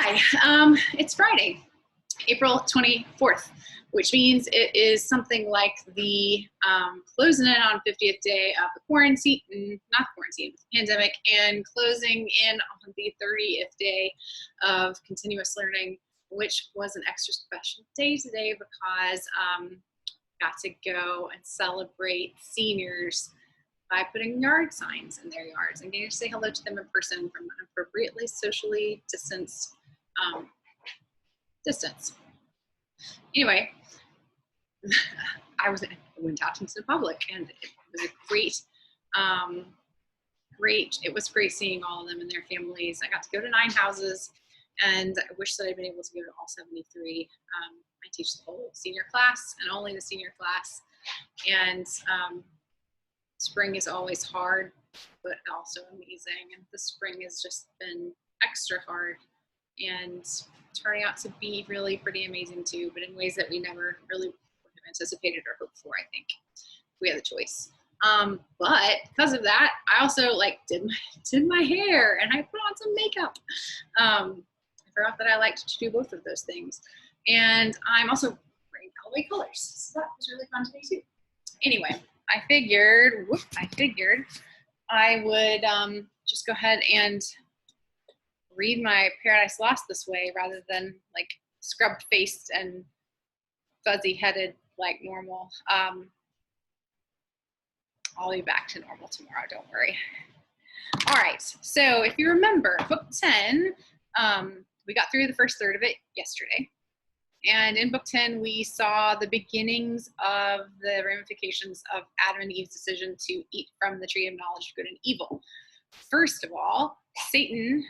Hi, it's Friday, April 24th, which means it is something like the closing in on 50th day of the quarantine, not quarantine, pandemic, and closing in on the 30th day of continuous learning, which was an extra special day today because I got to go and celebrate seniors by putting yard signs in their yards and getting to say hello to them in person from an appropriately socially distanced distance. Anyway, I went out into the public, and it was a it was great seeing all of them and their families. I got to go to 9 houses, and I wish that I'd been able to go to all 73. I teach the whole senior class and only the senior class, and spring is always hard, but also amazing. And the spring has just been extra hard and turning out to be really pretty amazing too, but in ways that we never really would have anticipated or hoped for, I think, if we had the choice. But because of that, I also did my hair and I put on some makeup. I forgot that I liked to do both of those things. And I'm also wearing Callaway colors, so that was really fun today too. Anyway, I figured I would just go ahead and read my Paradise Lost this way rather than like scrubbed faced and fuzzy headed like normal. I'll be back to normal tomorrow, don't worry. All right, so if you remember, book 10, we got through the first third of it yesterday. And in book 10, we saw the beginnings of the ramifications of Adam and Eve's decision to eat from the tree of knowledge of good and evil. First of all, Satan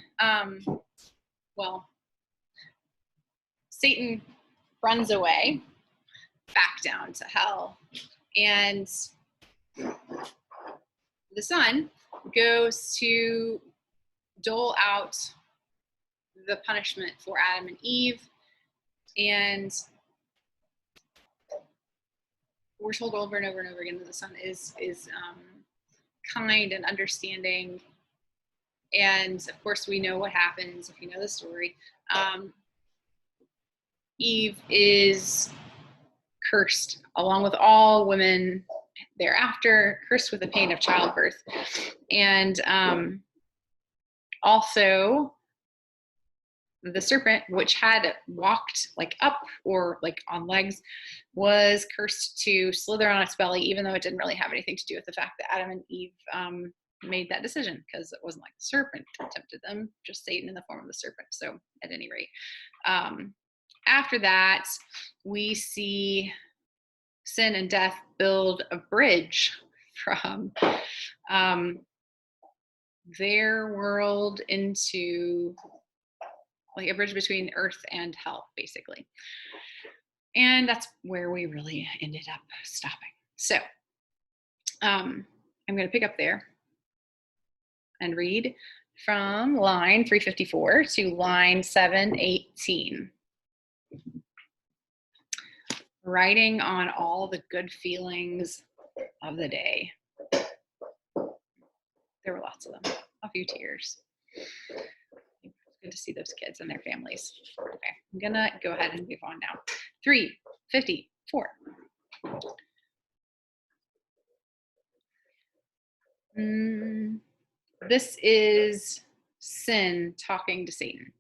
runs away back down to hell, and the Son goes to dole out the punishment for Adam and Eve. And we're told over and over and over again that the Son is kind and understanding. And of course, we know what happens if you know the story. Eve is cursed, along with all women thereafter, cursed with the pain of childbirth. And also, the serpent, which had walked up or on legs, was cursed to slither on its belly, even though it didn't really have anything to do with the fact that Adam and Eve made that decision, because it wasn't like the serpent tempted them, just Satan in the form of the serpent. So at any rate, after that, we see sin and death build a bridge from their world into a bridge between earth and hell, basically. And that's where we really ended up stopping. So I'm going to pick up there and read from line 354 to line 718. Writing on all the good feelings of the day. There were lots of them, a few tears. Good to see those kids and their families. Okay, I'm gonna go ahead and move on now. 354. This is sin talking to Satan.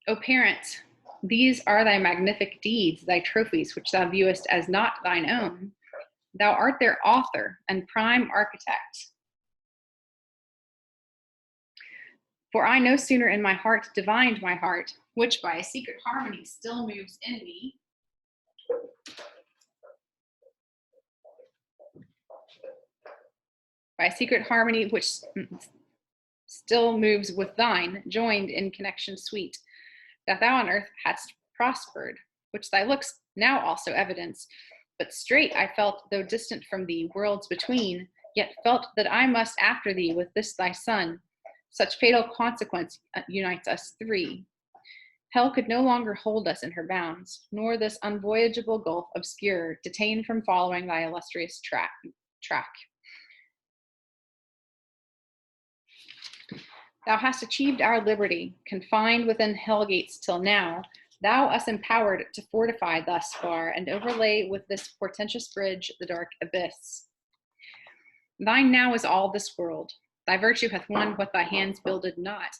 O parent, these are thy magnific deeds, thy trophies, which thou viewest as not thine own. Thou art their author and prime architect. For I no sooner in my heart divined my heart, which by a secret harmony still moves in me. By a secret harmony which still moves with thine, joined in connection sweet, that thou on earth hadst prospered, which thy looks now also evidence. But straight I felt, though distant from thee, worlds between, yet felt that I must after thee with this thy Son. Such fatal consequence unites us three. Hell could no longer hold us in her bounds, nor this unvoyageable gulf obscure detain from following thy illustrious track. Thou hast achieved our liberty, confined within hell gates till now. Thou us empowered to fortify thus far, and overlay with this portentous bridge the dark abyss. Thine now is all this world. Thy virtue hath won what thy hands builded not.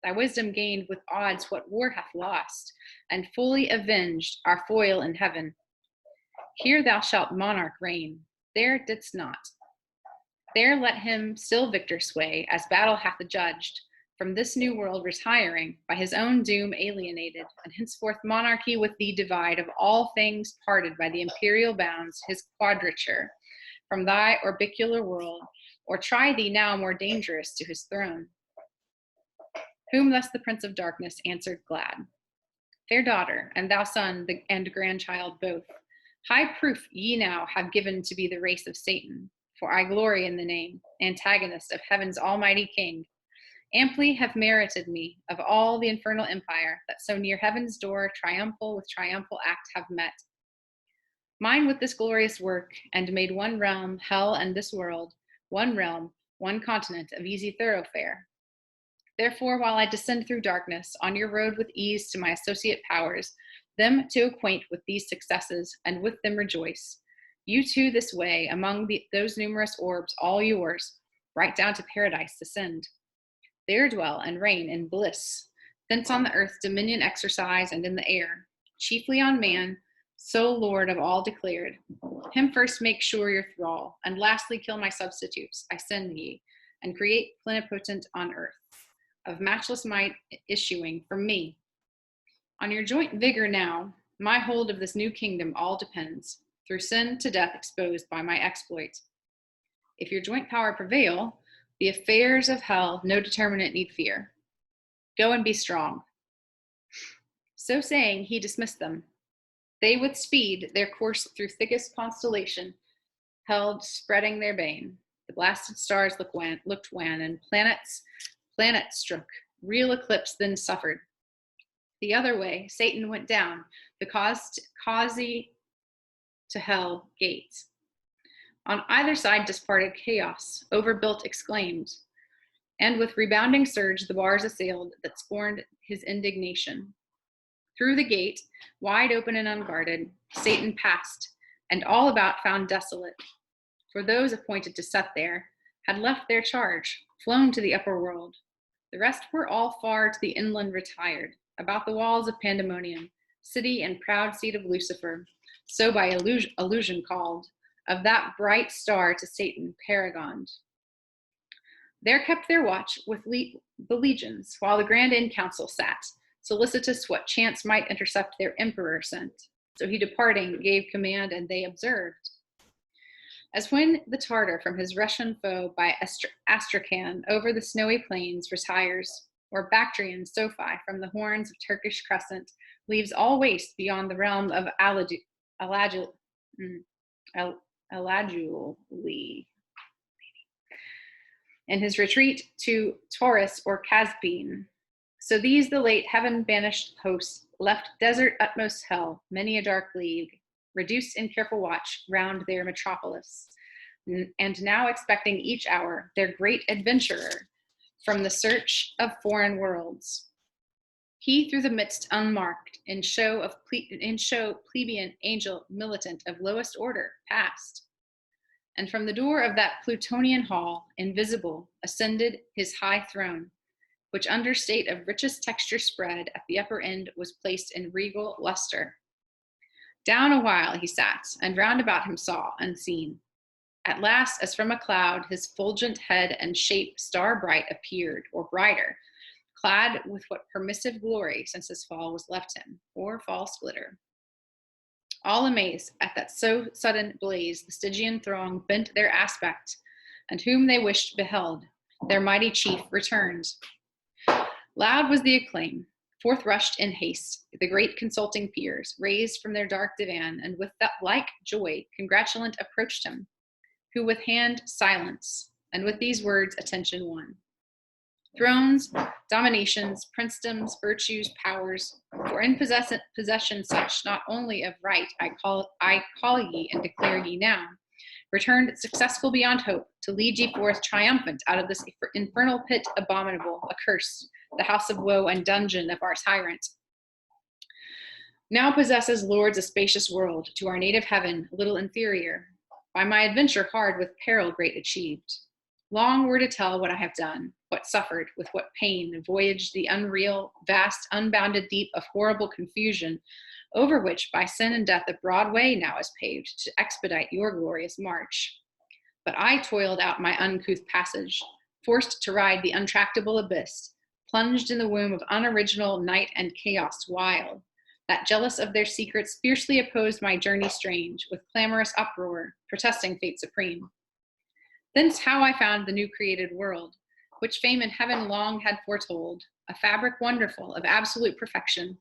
Thy wisdom gained with odds what war hath lost, and fully avenged our foil in heaven. Here thou shalt monarch reign, there didst not. There let him still victor sway, as battle hath adjudged, from this new world retiring, by his own doom alienated, and henceforth monarchy with thee divide of all things parted by the imperial bounds, his quadrature, from thy orbicular world, or try thee now more dangerous to his throne. Whom thus the Prince of Darkness answered glad. Fair daughter, and thou son and grandchild both, high proof ye now have given to be the race of Satan, for I glory in the name, antagonist of heaven's almighty king, amply have merited me of all the infernal empire that so near heaven's door triumphal with triumphal act have met. Mine with this glorious work, and made one realm, hell and this world, one realm, one continent of easy thoroughfare. Therefore, while I descend through darkness, on your road with ease to my associate powers, them to acquaint with these successes, and with them rejoice. You too this way, among those numerous orbs, all yours, right down to paradise descend. There dwell and reign in bliss, thence on the earth dominion exercise, and in the air, chiefly on man, sole Lord of all declared. Him first make sure your thrall, and lastly kill my substitutes, I send ye, and create plenipotent on earth, of matchless might issuing from me. On your joint vigor now, my hold of this new kingdom all depends, through sin to death exposed by my exploit. If your joint power prevail, the affairs of hell no determinate need fear. Go and be strong. So saying, he dismissed them. They with speed their course through thickest constellation held, spreading their bane. The blasted stars looked wan, and planets struck. Real eclipse then suffered. The other way, Satan went down, the causey to hell gates. On either side disparted chaos, overbuilt exclaimed, and with rebounding surge the bars assailed that scorned his indignation. Through the gate, wide open and unguarded, Satan passed, and all about found desolate. For those appointed to set there had left their charge, flown to the upper world. The rest were all far to the inland retired, about the walls of Pandemonium, city and proud seat of Lucifer, so by illusion called, of that bright star to Satan paragoned. There kept their watch with the legions, while the grand in council sat, solicitous what chance might intercept their emperor sent. So he departing gave command, and they observed. As when the Tartar from his Russian foe by Astrakhan over the snowy plains retires, or Bactrian Sophi from the horns of Turkish crescent leaves all waste beyond the realm of Alajuli, in his retreat to Taurus or Caspian. So these the late heaven-banished hosts left desert utmost hell, many a dark league, reduced in careful watch round their metropolis, and now expecting each hour their great adventurer from the search of foreign worlds. He through the midst unmarked, in show plebeian angel militant of lowest order passed, and from the door of that Plutonian hall, invisible, ascended his high throne, which under state of richest texture spread at the upper end was placed in regal luster. Down a while he sat, and round about him saw, unseen. At last, as from a cloud, his fulgent head and shape star bright appeared, or brighter, clad with what permissive glory since his fall was left him, or false glitter. All amazed at that so sudden blaze, the Stygian throng bent their aspect, and whom they wished beheld, their mighty chief returned. Loud was the acclaim. Forth rushed in haste the great consulting peers, raised from their dark divan, and with that like joy congratulant approached him, who with hand silence, and with these words attention won. Thrones, dominations, princedoms, virtues, powers, for in possession such not only of right I call ye and declare ye now, returned successful beyond hope, to lead ye forth triumphant out of this infernal pit abominable, accursed, the house of woe and dungeon of our tyrant. Now possesses lords a spacious world, to our native heaven little inferior, by my adventure hard with peril great achieved. Long were to tell what I have done, what suffered, with what pain voyaged the unreal, vast, unbounded deep of horrible confusion, over which by sin and death a broad way now is paved to expedite your glorious march. But I toiled out my uncouth passage, forced to ride the untractable abyss, plunged in the womb of unoriginal night and chaos wild, that jealous of their secrets fiercely opposed my journey strange, with clamorous uproar, protesting fate supreme. Thence how I found the new created world, which fame in heaven long had foretold, a fabric wonderful of absolute perfection,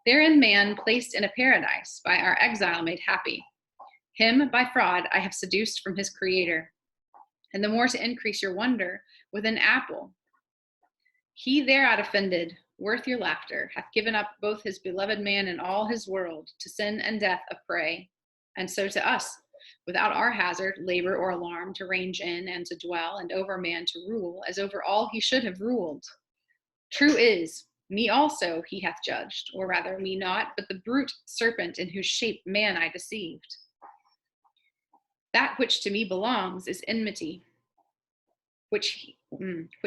therein man placed in a paradise, by our exile made happy. Him by fraud I have seduced from his creator, and the more to increase your wonder, with an apple. He thereat offended, worth your laughter, hath given up both his beloved man and all his world, to sin and death a prey, and so to us, without our hazard, labor, or alarm, to range in and to dwell, and over man to rule, as over all he should have ruled. True is, me also he hath judged, or rather me not, but the brute serpent in whose shape man I deceived. That which to me belongs is enmity, which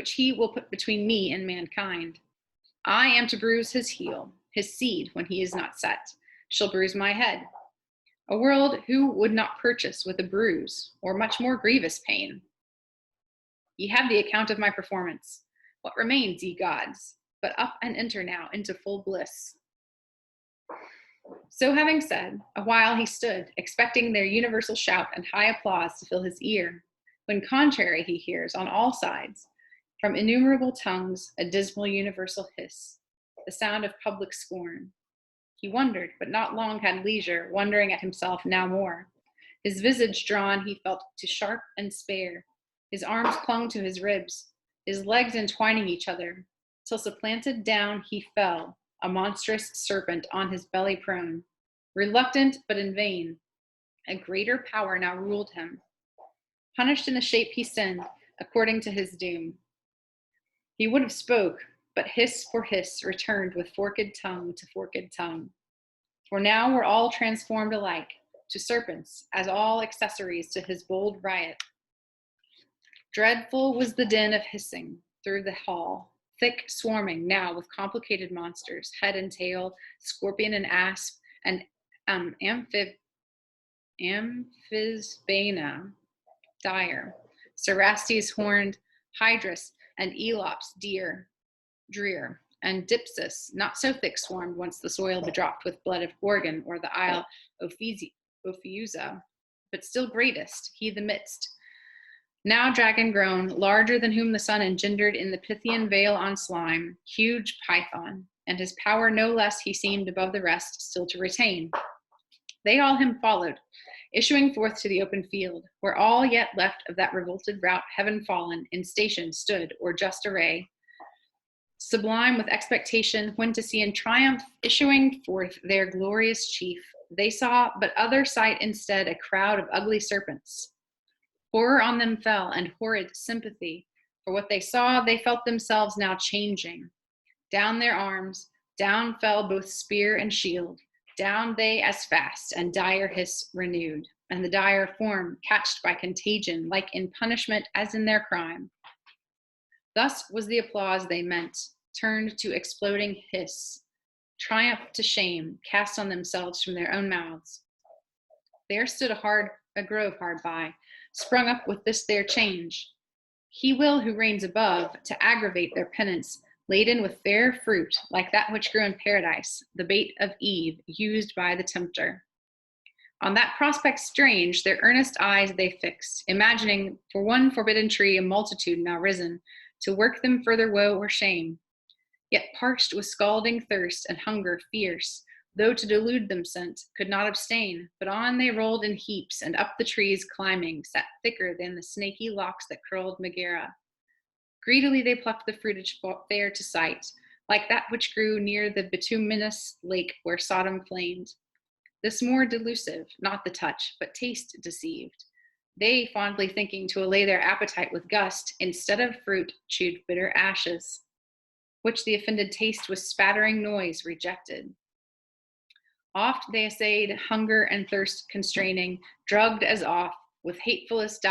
he will put between me and mankind. I am to bruise his heel, his seed, when he is not set, shall bruise my head. A world who would not purchase with a bruise, or much more grievous pain. Ye have the account of my performance. What remains, ye gods? But up and enter now into full bliss. So having said, a while he stood, expecting their universal shout and high applause to fill his ear, when contrary he hears on all sides, from innumerable tongues, a dismal universal hiss, the sound of public scorn. He wondered, but not long had leisure, wondering at himself now more. His visage drawn he felt to sharp and spare, his arms clung to his ribs, his legs entwining each other, till supplanted down he fell, a monstrous serpent on his belly prone. Reluctant, but in vain, a greater power now ruled him. Punished in the shape he sinned, according to his doom. He would have spoke, but hiss for hiss returned with forked tongue to forked tongue. For now we're all transformed alike, to serpents, as all accessories to his bold riot. Dreadful was the din of hissing through the hall, thick swarming now with complicated monsters, head and tail, scorpion and asp, and amphisbaena, dire, cerastes horned, hydrus, and elops, drear, and dipsus, not so thick swarmed once the soil bedropped with blood of Gorgon or the isle Ophiusa, but still greatest, he the midst, now dragon grown, larger than whom the sun engendered in the Pythian veil on slime, huge Python, and his power no less he seemed above the rest still to retain. They all him followed, issuing forth to the open field, where all yet left of that revolted rout heaven fallen in station stood, or just array, sublime with expectation, when to see in triumph issuing forth their glorious chief, they saw but other sight instead, a crowd of ugly serpents. Horror on them fell, and horrid sympathy, for what they saw they felt themselves now changing. Down their arms, down fell both spear and shield, down they as fast, and dire hiss renewed, and the dire form catched by contagion, like in punishment as in their crime. Thus was the applause they meant, turned to exploding hiss, triumph to shame, cast on themselves from their own mouths. There stood a grove hard by, sprung up with this their change. He will who reigns above, to aggravate their penance, laden with fair fruit, like that which grew in paradise, the bait of Eve, used by the tempter. On that prospect strange, their earnest eyes they fixed, imagining for one forbidden tree a multitude now risen, to work them further woe or shame. Yet parched with scalding thirst and hunger fierce, though to delude them sent, could not abstain, but on they rolled in heaps, and up the trees climbing, sat thicker than the snaky locks that curled Megara. Greedily they plucked the fruitage fair to sight, like that which grew near the bituminous lake where Sodom flamed. This more delusive, not the touch, but taste deceived. They, fondly thinking to allay their appetite with gust, instead of fruit, chewed bitter ashes, which the offended taste with spattering noise rejected. Oft they essayed, hunger and thirst constraining, drugged as oft, with hatefullest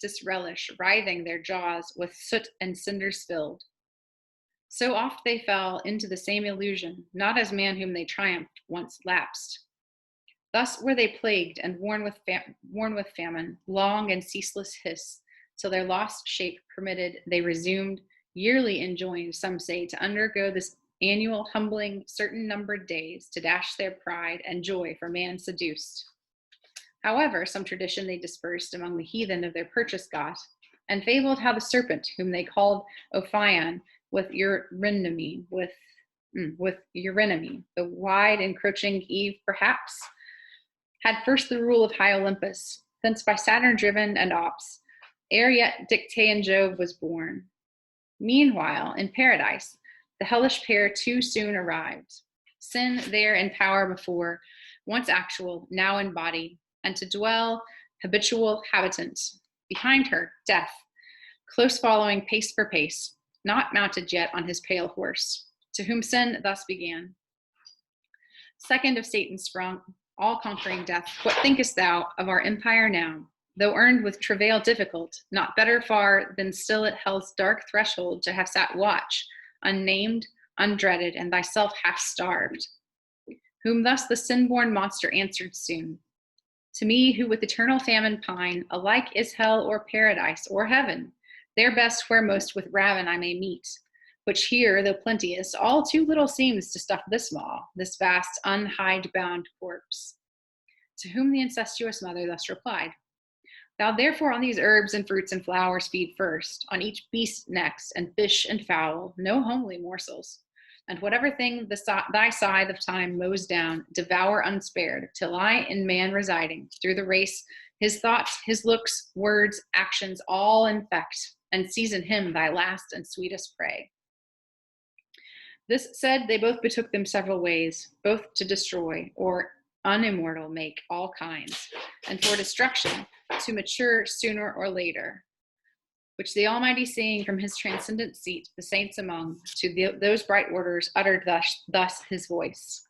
disrelish, writhing their jaws, with soot and cinders filled. So oft they fell into the same illusion, not as man whom they triumphed once lapsed. Thus were they plagued and worn with famine, long and ceaseless hiss, till their lost shape permitted, they resumed, yearly enjoined, some say, to undergo this annual humbling certain numbered days, to dash their pride and joy for man seduced. However, some tradition they dispersed among the heathen of their purchase got, and fabled how the serpent, whom they called Ophion, with Eurynome, the wide encroaching Eve, perhaps, had first the rule of high Olympus, thence by Saturn driven and Ops, ere yet Dictaean Jove was born. Meanwhile, in paradise, the hellish pair too soon arrived. Sin there in power before, once actual, now in body, and to dwell habitual habitant. Behind her, death, close following pace for pace, not mounted yet on his pale horse, to whom sin thus began. Second of Satan sprung, all-conquering death, what thinkest thou of our empire now? Though earned with travail difficult, not better far than still at hell's dark threshold to have sat watch, unnamed, undreaded, and thyself half starved. Whom thus the sin-born monster answered soon. To me, who with eternal famine pine, alike is hell or paradise or heaven, there best where most with ravin I may meet, which here, though plenteous, all too little seems to stuff this maw, this vast, unhide-bound corpse. To whom the incestuous mother thus replied, Thou therefore on these herbs and fruits and flowers feed first, on each beast next, and fish and fowl, no homely morsels. And whatever thing thy scythe of time mows down, devour unspared, till I in man residing, through the race, his thoughts, his looks, words, actions, all infect, and season him thy last and sweetest prey. This said, they both betook them several ways, both to destroy, or unimmortal make all kinds, and for destruction, to mature sooner or later, which the Almighty seeing from his transcendent seat, the saints among, to those bright orders uttered thus his voice.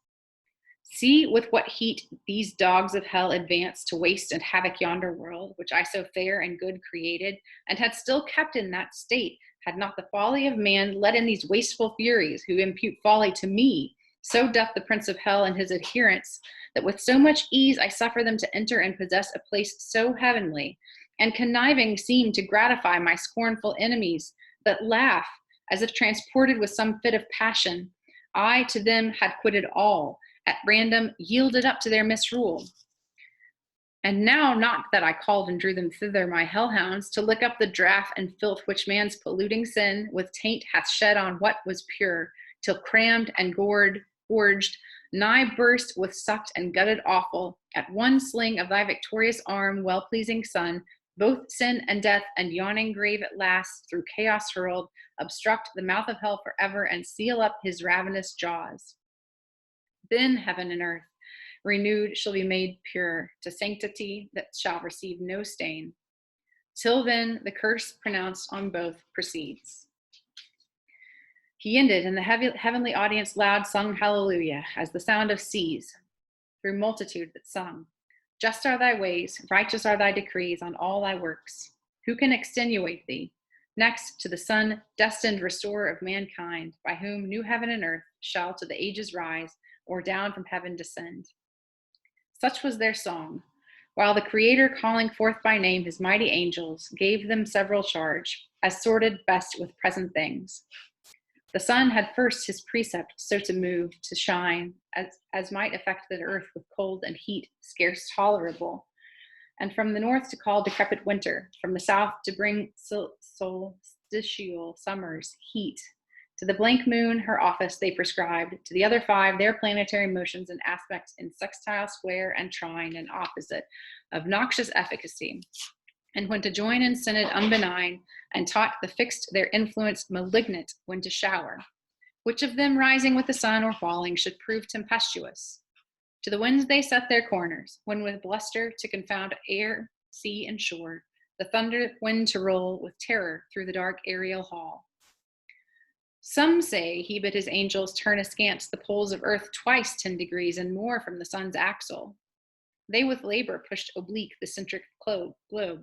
See with what heat these dogs of hell advance to waste and havoc yonder world, which I so fair and good created, and had still kept in that state, had not the folly of man let in these wasteful furies, who impute folly to me. So doth the prince of hell and his adherents, that with so much ease I suffer them to enter and possess a place so heavenly, and conniving seem to gratify my scornful enemies, that laugh, as if transported with some fit of passion. I to them had quitted all, at random yielded up to their misrule. And now not that I called and drew them thither, my hellhounds, to lick up the draught and filth which man's polluting sin with taint hath shed on what was pure, till crammed and gorged, nigh burst with sucked and gutted offal, at one sling of thy victorious arm, well-pleasing Son, both sin and death and yawning grave at last, through chaos hurled, obstruct the mouth of hell forever and seal up his ravenous jaws. Then heaven and earth, renewed, shall be made pure to sanctity that shall receive no stain. Till then, the curse pronounced on both proceeds. He ended, and the heavenly audience loud sung hallelujah, as the sound of seas, through multitude that sung. Just are thy ways, righteous are thy decrees on all thy works. Who can extenuate thee? Next to the Son, destined restorer of mankind, by whom new heaven and earth shall to the ages rise, or down from heaven descend. Such was their song, while the Creator, calling forth by name his mighty angels, gave them several charge, as sorted best with present things. The sun had first his precept so to move, to shine, as might affect the earth with cold and heat scarce tolerable, and from the north to call decrepit winter, from the south to bring solstitial summer's heat. To the blank moon her office they prescribed, to the other five their planetary motions and aspects in sextile, square, and trine, and opposite, of noxious efficacy. And when to join in synod unbenign, and taught the fixed their influence malignant when to shower, which of them rising with the sun or falling should prove tempestuous. To the winds they set their corners, when with bluster to confound air sea and shore, the thunder wind to roll with terror through the dark aerial hall. Some say he bid his angels turn askance the poles of earth twice 10 degrees and more from the sun's axle. They with labor pushed oblique the centric globe.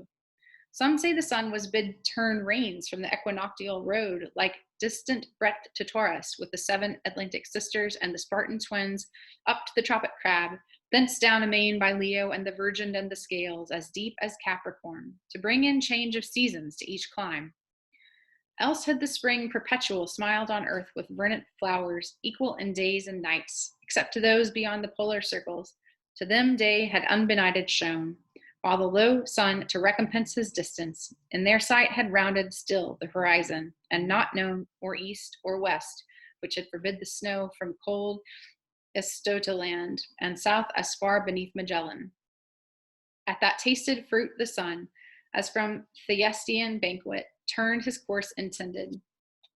Some say the sun was bid turn reins from the equinoctial road like distant breadth to Taurus with the 7 Atlantic sisters and the Spartan twins up to the tropic crab, thence down amain by Leo and the Virgin and the scales as deep as Capricorn, to bring in change of seasons to each clime. Else had the spring perpetual smiled on earth with verdant flowers, equal in days and nights, except to those beyond the polar circles. To them day had unbenighted shone, while the low sun, to recompense his distance, in their sight had rounded still the horizon, and not known or east or west, which had forbid the snow from cold Estota land, and south as far beneath Magellan. At that tasted fruit the sun, as from Thyestean banquet, turned his course intended.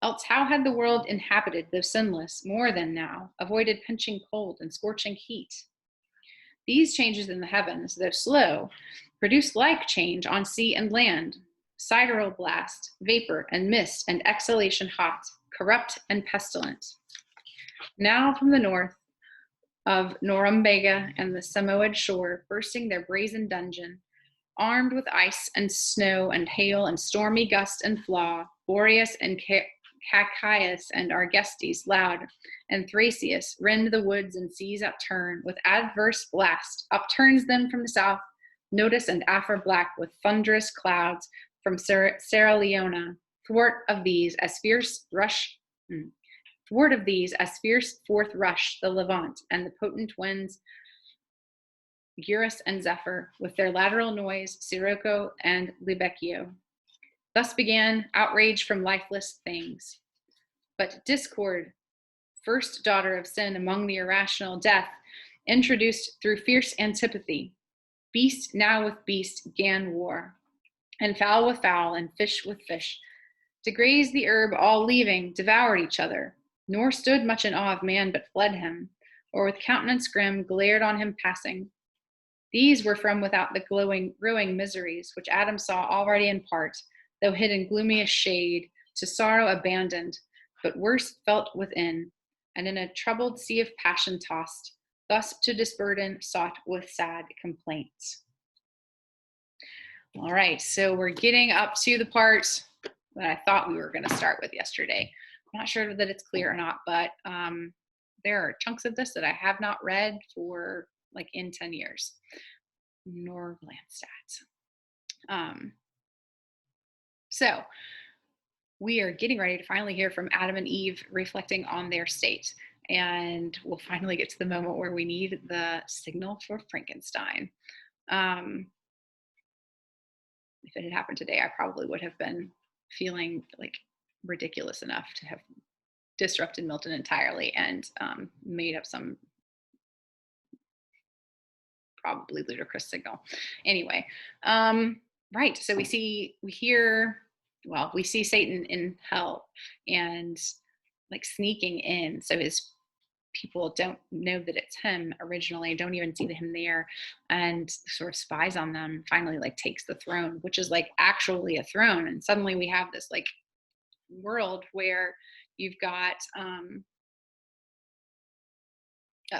Else how had the world inhabited, though sinless, more than now, avoided pinching cold and scorching heat? These changes in the heavens, though slow, produce like change on sea and land, sidereal blast, vapor and mist and exhalation hot, corrupt and pestilent. Now from the north of Norumbega and the Samoan shore, bursting their brazen dungeon, armed with ice and snow and hail and stormy gust and flaw, Boreas and Cachias and Argestes loud, and Thracias rend the woods and seas upturn with adverse blast, upturns them from the south, Notus and Aphor black with thunderous clouds from Sierra Leona, thwart of these as fierce forth rush the Levant and the potent winds Eurus and Zephyr, with their lateral noise, Sirocco and Libecchio. Thus began outrage from lifeless things. But discord, first daughter of sin among the irrational, death, introduced through fierce antipathy. Beast now with beast gan war, and fowl with fowl, and fish with fish. To graze the herb all leaving, devoured each other, nor stood much in awe of man, but fled him, or with countenance grim glared on him passing. These were from without the growing miseries, which Adam saw already in part, though hid in gloomiest shade, to sorrow abandoned, but worse felt within, and in a troubled sea of passion tossed, thus to disburden sought with sad complaints. All right, so we're getting up to the part that I thought we were going to start with yesterday. I'm not sure that it's clear or not, but there are chunks of this that I have not read for like in 10 years, nor glanced at. So we are getting ready to finally hear from Adam and Eve reflecting on their state. And we'll finally get to the moment where we need the signal for Frankenstein. If it had happened today, I probably would have been feeling like ridiculous enough to have disrupted Milton entirely and made up some probably ludicrous signal. Anyway, right. So we see Satan in hell and like sneaking in. So his people don't know that it's him originally, don't even see him there, and sort of spies on them, finally like takes the throne, which is like actually a throne. And suddenly we have this like world where you've got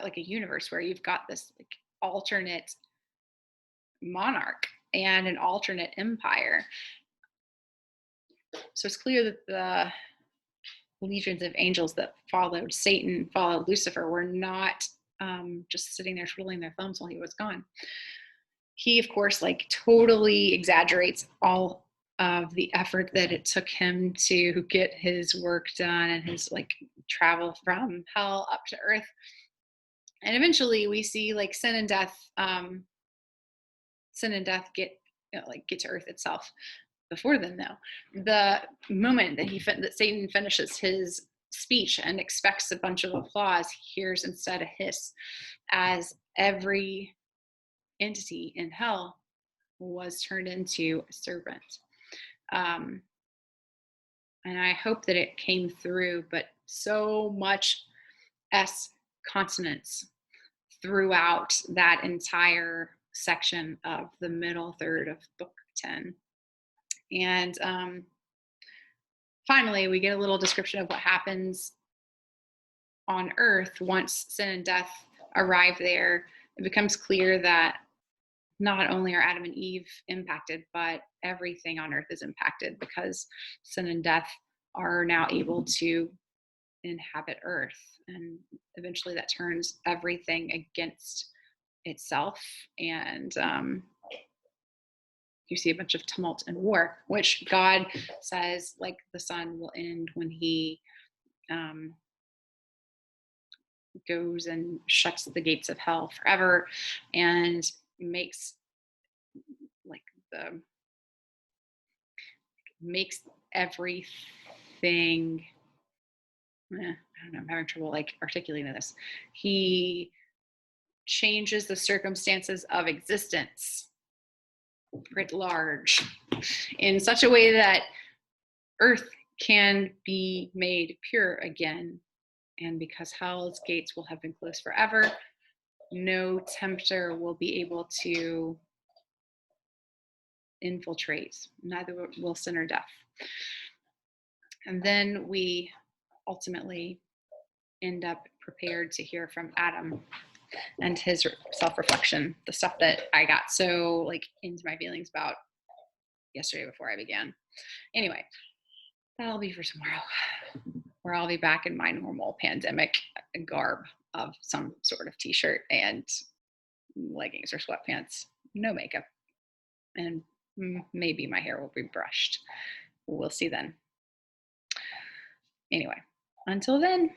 like a universe where you've got this like alternate monarch and an alternate empire. So it's clear that the legions of angels that followed Lucifer, were not just sitting there twiddling their thumbs while he was gone. He, of course, like totally exaggerates all of the effort that it took him to get his work done and his like travel from hell up to earth. And eventually we see like sin and death get to earth itself. Before then, though, the moment that Satan finishes his speech and expects a bunch of applause, he hears instead a hiss, as every entity in hell was turned into a serpent. And I hope that it came through, but so much S consonants throughout that entire section of the middle third of book 10. And finally, we get a little description of what happens on earth once sin and death arrive there. It becomes clear that not only are Adam and Eve impacted, but everything on earth is impacted because sin and death are now able to inhabit earth. And eventually that turns everything against itself. And you see a bunch of tumult and war, which God says, like, the sun will end when he goes and shuts the gates of hell forever and makes like the makes everything I don't know, I'm having trouble like articulating this. He changes the circumstances of existence writ large in such a way that earth can be made pure again. And because hell's gates will have been closed forever, no tempter will be able to infiltrate, neither will sin or death. And then we ultimately end up prepared to hear from Adam and his self-reflection, the stuff that I got so like into my feelings about yesterday before I began. Anyway, that'll be for tomorrow, where I'll be back in my normal pandemic garb of some sort of t-shirt and leggings or sweatpants, no makeup, and maybe my hair will be brushed. We'll see then. Anyway, until then,